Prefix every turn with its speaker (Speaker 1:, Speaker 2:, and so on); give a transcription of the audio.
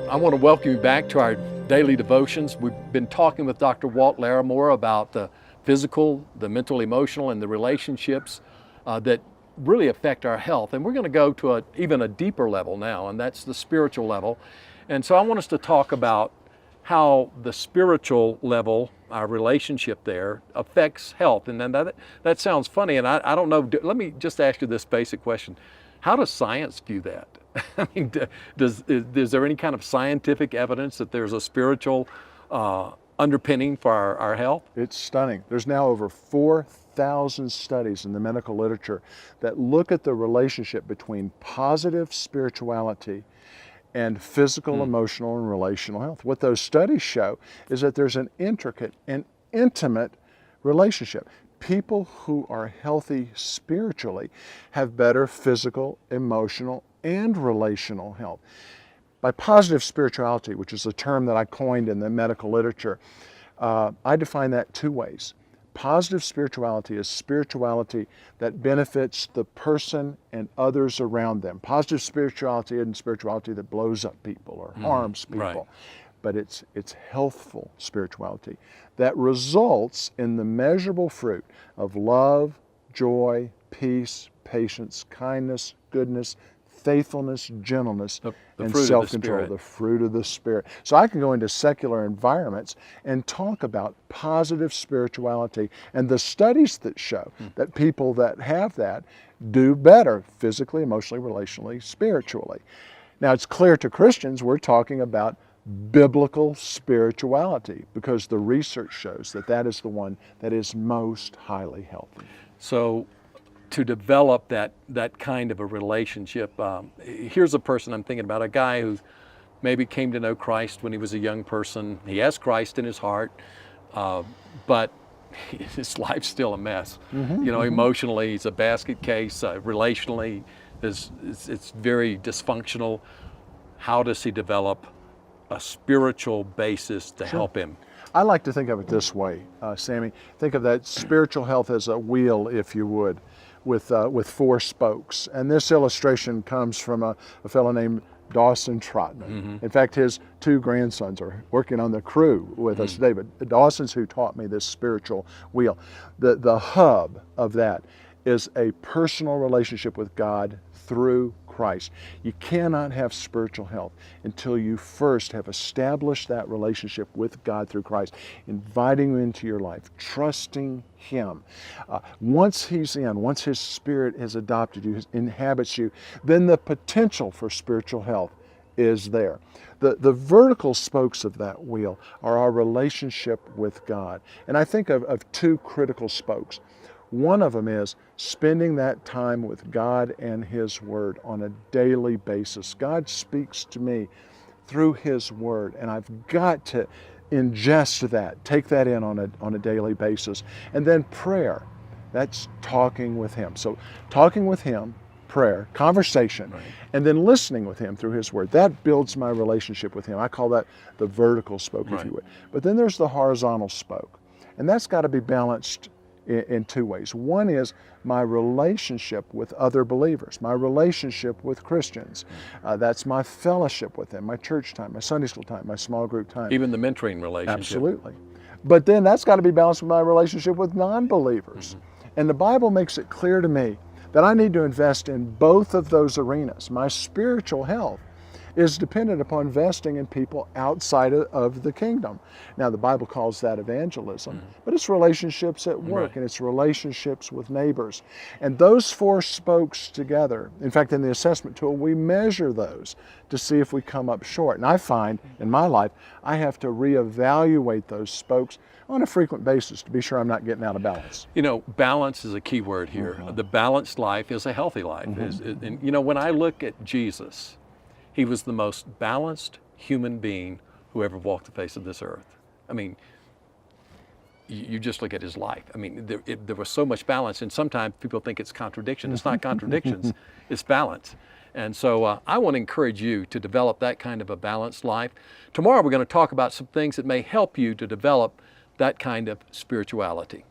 Speaker 1: I want to welcome you back to our daily devotions. We've been talking with Dr. Walt Larimore about the physical, the mental, emotional, and the relationships that really affect our health. And we're going to go to even a deeper level now, and that's the spiritual level. And so I want us to talk about how the spiritual level, our relationship there, affects health. And then that sounds funny, and I don't know, let me just ask you this basic question. How does science view that? I mean, is there any kind of scientific evidence that there's a spiritual underpinning for our health?
Speaker 2: It's stunning. There's now over 4,000 studies in the medical literature that look at the relationship between positive spirituality and physical, emotional, and relational health. What those studies show is that there's an intricate and intimate relationship. People who are healthy spiritually have better physical, emotional, and relational health. By positive spirituality, which is a term that I coined in the medical literature, I define that two ways. Positive spirituality is spirituality that benefits the person and others around them. Positive spirituality isn't spirituality that blows up people or harms people.
Speaker 1: Right.
Speaker 2: But it's healthful spirituality that results in the measurable fruit of love, joy, peace, patience, kindness, goodness, faithfulness, gentleness, and self-control, the fruit of the Spirit. So I can go into secular environments and talk about positive spirituality and the studies that show that people that have that do better physically, emotionally, relationally, spiritually. Now it's clear to Christians we're talking about biblical spirituality because the research shows that that is the one that is most highly healthy.
Speaker 1: So to develop that kind of a relationship, here's a person I'm thinking about, a guy who maybe came to know Christ when he was a young person. He has Christ in his heart, but his life's still a mess. Emotionally, he's a basket case. Relationally, it's very dysfunctional. How does he develop a spiritual basis to help him?
Speaker 2: I like to think of it this way, Sammy. Think of that spiritual health as a wheel, if you would, with four spokes. And this illustration comes from a fellow named Dawson Trotman. In fact, his two grandsons are working on the crew with us today, but Dawson's who taught me this spiritual wheel. The hub of that is a personal relationship with God through Christ. You cannot have spiritual health until you first have established that relationship with God through Christ, inviting Him into your life, trusting Him. Once He's in, once His Spirit has adopted you, inhabits you, then the potential for spiritual health is there. The vertical spokes of that wheel are our relationship with God. And I think of two critical spokes. One of them is spending that time with God and His Word on a daily basis. God speaks to me through His Word, and I've got to ingest that, take that in on a daily basis. And then prayer, that's talking with Him. So talking with Him, prayer, conversation, and then listening with Him through His Word. That builds my relationship with Him. I call that the vertical spoke, if you would. But then there's the horizontal spoke, and that's got to be balanced in two ways. One is my relationship with other believers, my relationship with Christians. That's my fellowship with them, my church time, my Sunday school time, my small group time.
Speaker 1: Even the mentoring relationship.
Speaker 2: Absolutely. But then that's got to be balanced with my relationship with non-believers. And the Bible makes it clear to me that I need to invest in both of those arenas. My spiritual health is dependent upon investing in people outside of the kingdom. Now, the Bible calls that evangelism, but it's relationships at work, and it's relationships with neighbors. And those four spokes together, in fact, in the assessment tool, we measure those to see if we come up short. And I find in my life, I have to reevaluate those spokes on a frequent basis to be sure I'm not getting out of balance.
Speaker 1: Balance is a key word here. The balanced life is a healthy life. And when I look at Jesus, He was the most balanced human being who ever walked the face of this earth. I mean, you just look at His life. I mean, there was so much balance, and sometimes people think it's contradiction. It's not contradictions, it's balance. And so I want to encourage you to develop that kind of a balanced life. Tomorrow we're going to talk about some things that may help you to develop that kind of spirituality.